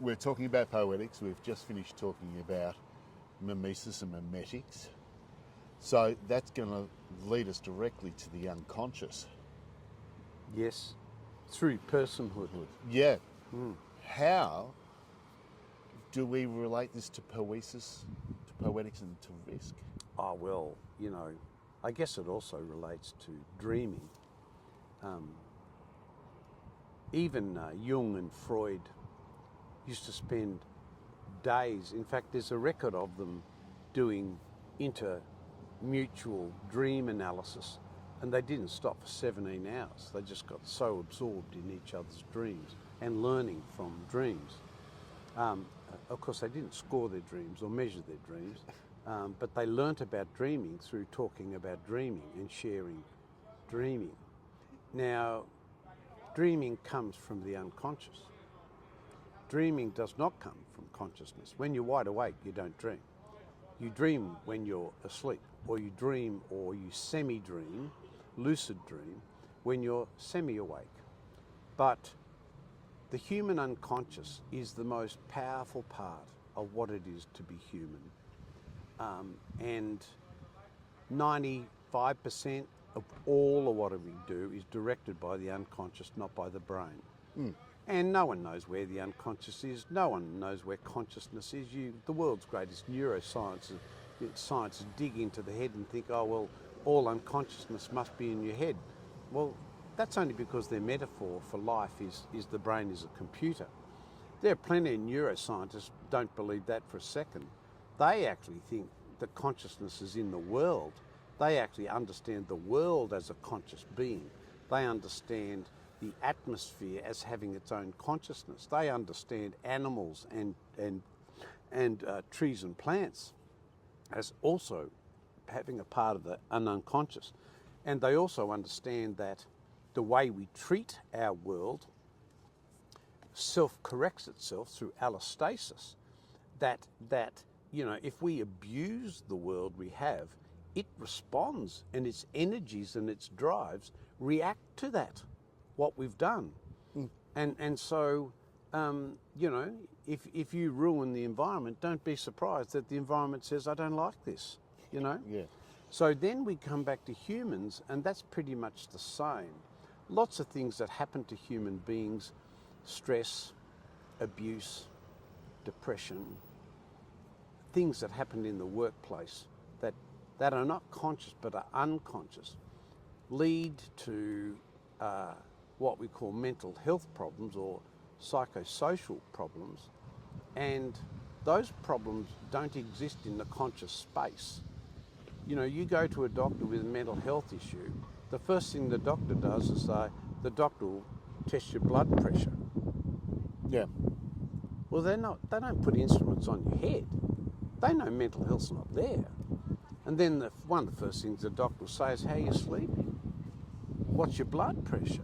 we're talking about poetics. We've just finished talking about mimesis and memetics. So that's going to lead us directly to the unconscious. Yes, through personhood. Yeah. How do we relate this to poesis, to poetics and to risk? Oh, well, I guess it also relates to dreaming. Even Jung and Freud used to spend days, in fact there's a record of them doing intermutual dream analysis, and they didn't stop for 17 hours. They just got so absorbed in each other's dreams and learning from dreams. Of course, they didn't score their dreams or measure their dreams, but they learnt about dreaming through talking about dreaming and sharing dreaming. Now, dreaming comes from the unconscious. Dreaming does not come from consciousness. When you're wide awake, you don't dream. You dream when you're asleep, or you dream or you semi-dream, lucid dream, when you're semi-awake. But the human unconscious is the most powerful part of what it is to be human. And 95% of all of what we do is directed by the unconscious, not by the brain. And no one knows where the unconscious is. No one knows where consciousness is. The world's greatest neuroscientists dig into the head and think, oh, well, all unconsciousness must be in your head. Well, that's only because their metaphor for life is the brain is a computer. There are plenty of neuroscientists who don't believe that for a second. They actually think that consciousness is in the world. They actually understand the world as a conscious being. They understand the atmosphere as having its own consciousness. They understand animals and trees and plants as also having a part of an unconscious. And they also understand that the way we treat our world self-corrects itself through allostasis. That if we abuse the world we have, it responds, and its energies and its drives react to that, what we've done. And so, if you ruin the environment, don't be surprised that the environment says, I don't like this, Yeah. So then we come back to humans, and that's pretty much the same. Lots of things that happen to human beings, stress, abuse, depression, things that happen in the workplace that are not conscious but are unconscious, lead to what we call mental health problems or psychosocial problems, and those problems don't exist in the conscious space. You go to a doctor with a mental health issue, the first thing the doctor does is the doctor will test your blood pressure. Yeah. Well, they don't put instruments on your head. They know mental health's not there. And then one of the first things the doctor will say is, how are you sleeping? What's your blood pressure?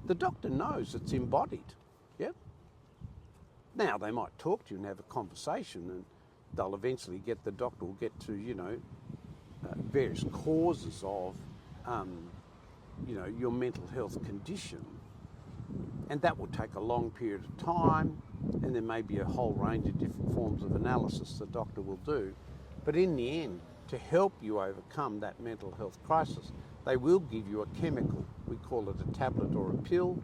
The doctor knows it's embodied. Yep. Now, they might talk to you and have a conversation, and they'll eventually the doctor will get to, various causes of, your mental health condition. And that will take a long period of time, and there may be a whole range of different forms of analysis the doctor will do. But in the end, to help you overcome that mental health crisis, they will give you a chemical. We call it a tablet or a pill,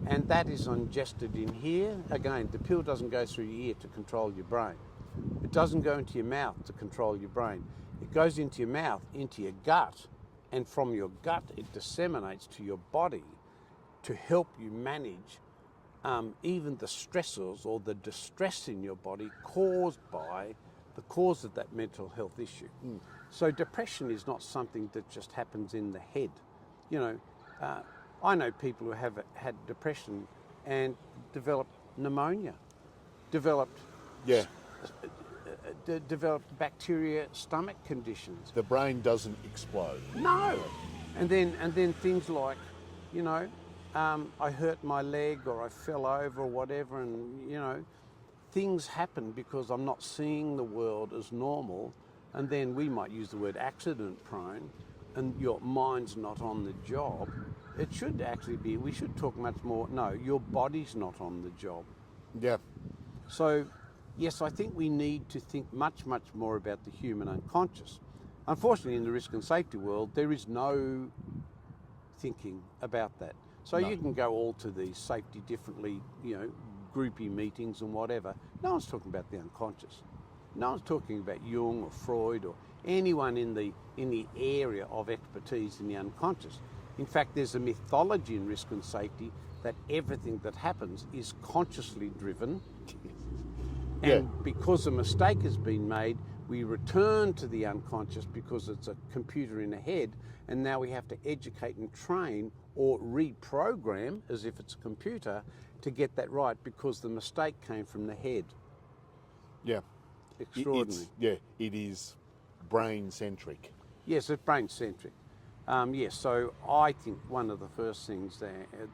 and that is ingested in here. Again, the pill doesn't go through your ear to control your brain. It doesn't go into your mouth to control your brain. It goes into your mouth, into your gut, and from your gut it disseminates to your body to help you manage even the stressors or the distress in your body caused by the cause of that mental health issue. So depression is not something that just happens in the head. I know people who have had depression and developed pneumonia, developed bacteria stomach conditions. The brain doesn't explode. No. And then things like, I hurt my leg or I fell over or whatever, and things happen because I'm not seeing the world as normal, and then we might use the word accident prone, and your mind's not on the job. It should actually be, we should talk much more, no, your body's not on the job. Yeah. So, yes, I think we need to think much, much more about the human unconscious. Unfortunately, in the risk and safety world, there is no thinking about that. So No. you can go all to these safety differently, groupie meetings and whatever. No one's talking about the unconscious. No one's talking about Jung or Freud or anyone in the area of expertise in the unconscious. In fact, there's a mythology in risk and safety that everything that happens is consciously driven. And because a mistake has been made, we return to the unconscious because it's a computer in a head, and now we have to educate and train or reprogram, as if it's a computer, to get that right because the mistake came from the head. Yeah. Extraordinary. It is brain-centric. Yes, it's brain-centric. Yes, so I think one of the first things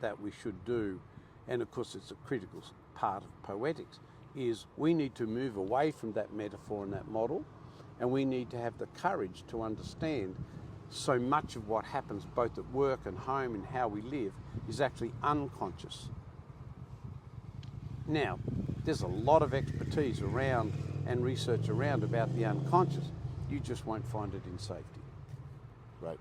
that we should do, and of course it's a critical part of poetics, is we need to move away from that metaphor and that model, and we need to have the courage to understand so much of what happens both at work and home and how we live is actually unconscious. Now, there's a lot of expertise around and research around about the unconscious. You just won't find it in safety. Right.